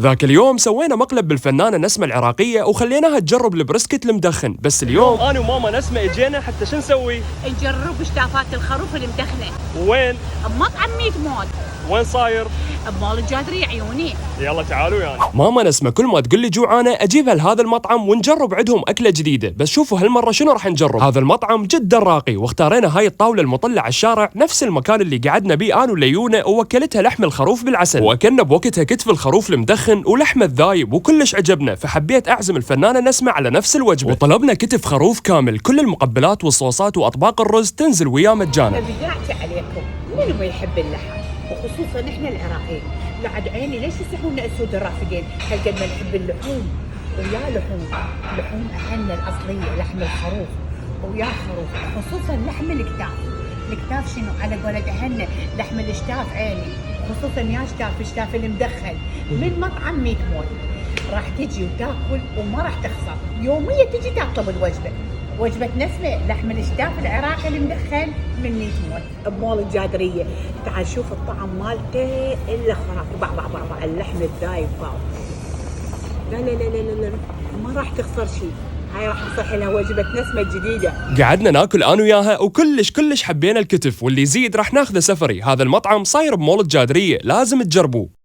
ذاك اليوم سوينا مقلب بالفنانة نسمة العراقية وخليناها تجرب البريسكت المدخن، بس اليوم انا وماما نسمة اجينا حتى شو نسوي؟ نجرب شتافات الخروف المدخنة. وين؟ بمطعم ميت مود. وين صاير؟ بمول الجادرية عيوني. يلا تعالوا يعني. ماما نسمة كل ما تقول لي جوعانة اجيبها لهذا المطعم ونجرب عندهم اكلة جديدة، بس شوفوا هالمرة شنو راح نجرب. هذا المطعم جدا راقي واختارينا هاي الطاولة المطلة على الشارع، نفس المكان اللي قعدنا بيه انا وليونة، ووكلتها لحم الخروف بالعسل، واكلنا بوقتها كتف الخروف المدخن ولحمة الذايب وكلش عجبنا، فحبيت اعزم الفنانة نسمة على نفس الوجبة وطلبنا كتف خروف كامل، كل المقبلات والصوصات واطباق الرز تنزل وياه مجانا. بدعت عليكم، منو ما يحب اللحم؟ وخصوصا احنا العراقيين، بعد عيني ليش يسحونا اسود الرافدين؟ هالقد ما نحب اللحوم، ويا لحوم اهلنا الاصليه، لحم الخروف ويا خروف، خصوصا لحم الكتاف شنو على قولة اهلنا، لحم الاشتاف عيني، خصوصا يا شتاف المدخن من مطعم ميت مود. راح تجي وتاكل وما راح تخسر، يوميا تجي تطلب الوجبه، وجبة نسمة لحم الاشتاف العراقي المدخن من ميت مود بمول الجادرية. تعال شوف الطعم مالته الا خرافي، باع اللحم الذايب باع. لا لا لا لا لا ما راح تخسر شيء، هاي راح تصح لها وجبة نسمة جديدة. قعدنا ناكل انا وياها وكلش حبينا الكتف، واللي يزيد راح ناخذه سفري، هذا المطعم صاير بمول الجادرية لازم تجربوه.